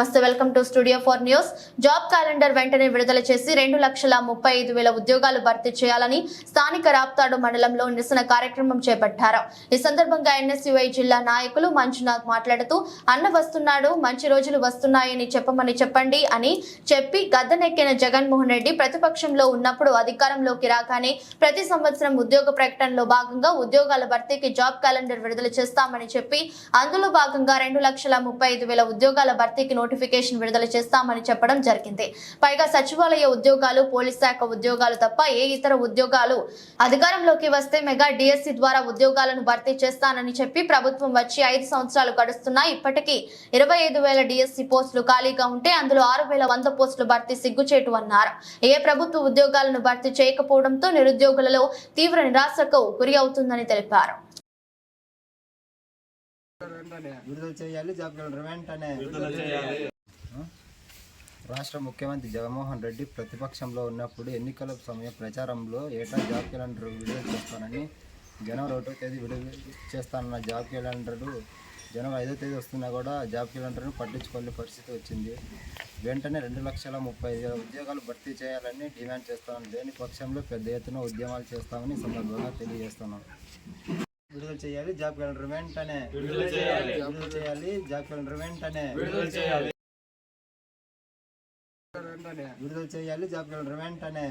నమస్తే, welcome to studio 4 news. Job calendar వెంటనే విడుదల చేసి 2,35,000 ఉద్యోగాలు భర్తీ చేయాలని స్థానిక రాప్తాడు మండలంలో నిరసన కార్యక్రమం చేపట్టారు. ఈ సందర్భంగా ఎన్ఎస్యుఐ జిల్లా నాయకులు మంజునాథ్ మాట్లాడుతూ, అన్న వస్తున్నాడు, మంచి రోజులు వస్తున్నాయని చెప్పమని చెప్పండి అని చెప్పి గద్దెనెక్కిన జగన్మోహన్ రెడ్డి ప్రతిపక్షంలో ఉన్నప్పుడు అధికారంలోకి రాగానే ప్రతి సంవత్సరం ఉద్యోగ ప్రకటనలో భాగంగా ఉద్యోగాల భర్తీకి జాబ్ క్యాలెండర్ విడుదల చేస్తామని చెప్పి అందులో భాగంగా 2,35,000 ఉద్యోగాల భర్తీకి నోటిఫికేషన్ విడుదల చేస్తామని చెప్పడం జరిగింది. పైగా సచివాలయ ఉద్యోగాలు, పోలీస్ శాఖ ఉద్యోగాలు తప్ప ఏ ఇతర ఉద్యోగాలు అధికారంలోకి వస్తే మెగా డిఎస్సి ద్వారా ఉద్యోగాలను భర్తీ చేస్తానని చెప్పి ప్రభుత్వం వచ్చి 5 సంవత్సరాలు గడుస్తున్నాయి. ఇప్పటికీ 25,000 డిఎస్సి పోస్టులు ఖాళీగా ఉంటే అందులో 6,100 పోస్టులు భర్తీ సిగ్గుచేటు అన్నారు. ఏ ప్రభుత్వ ఉద్యోగాలను భర్తీ చేయకపోవడంతో నిరుద్యోగులలో తీవ్ర నిరాశకు గురి అవుతుందని తెలిపారు. విడుదల చేయాలి, జాబ్ క్యాలెండర్ వెంటనే. రాష్ట్ర ముఖ్యమంత్రి జగన్మోహన్ రెడ్డి ప్రతిపక్షంలో ఉన్నప్పుడు ఎన్నికల సమయ ప్రచారంలో ఏటా జాబ్ క్యాలెండర్ విడుదల చేస్తానని జనవరి 1వ తేదీ విడుదల చేస్తానన్న జాబ్ క్యాలెండరు జనవరి 5వ తేదీ వస్తున్నా కూడా జాబ్ క్యాలెండర్ను పట్టించుకోని పరిస్థితి వచ్చింది. వెంటనే 2,35,000 ఉద్యోగాలు భర్తీ చేయాలని డిమాండ్ చేస్తామని, లేని పక్షంలో పెద్ద ఎత్తున ఉద్యమాలు చేస్తామని సందర్భంగా తెలియజేస్తున్నాం. విడుదల చేయాలి, జాబ్ క్యాలెండర్ వెంటనే. విడుదల చేయాలి, జాబ్ క్యాలెండర్ వెంటనే. విడుదల చేయాలి, జాబ్ క్యాలెండర్ వెంటనే.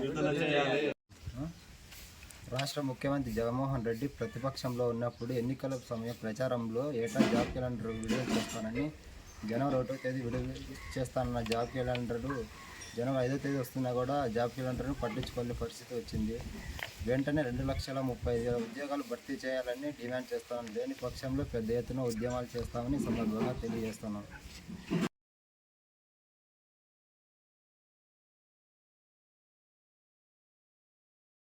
రాష్ట్ర ముఖ్యమంత్రి జగన్మోహన్ రెడ్డి ప్రతిపక్షంలో ఉన్నప్పుడు ఎన్నికల సమయ ప్రచారంలో ఏటా జాబ్ క్యాలెండర్ విడుదల చేస్తానని జనవరి 1వ తేదీ విడుదల చేస్తానన్న జాబ్ క్యాలెండరు జనవరి 5వ తేదీ వస్తున్నా కూడా జాబ్ క్యాలెండర్ను పట్టించుకోని పరిస్థితి వచ్చింది. వెంటనే 2,35,000 ఉద్యోగాలు భర్తీ చేయాలని డిమాండ్ చేస్తామని, లేని పక్షంలో పెద్ద ఎత్తున ఉద్యమాలు చేస్తామని సందర్భంగా తెలియజేస్తున్నాం.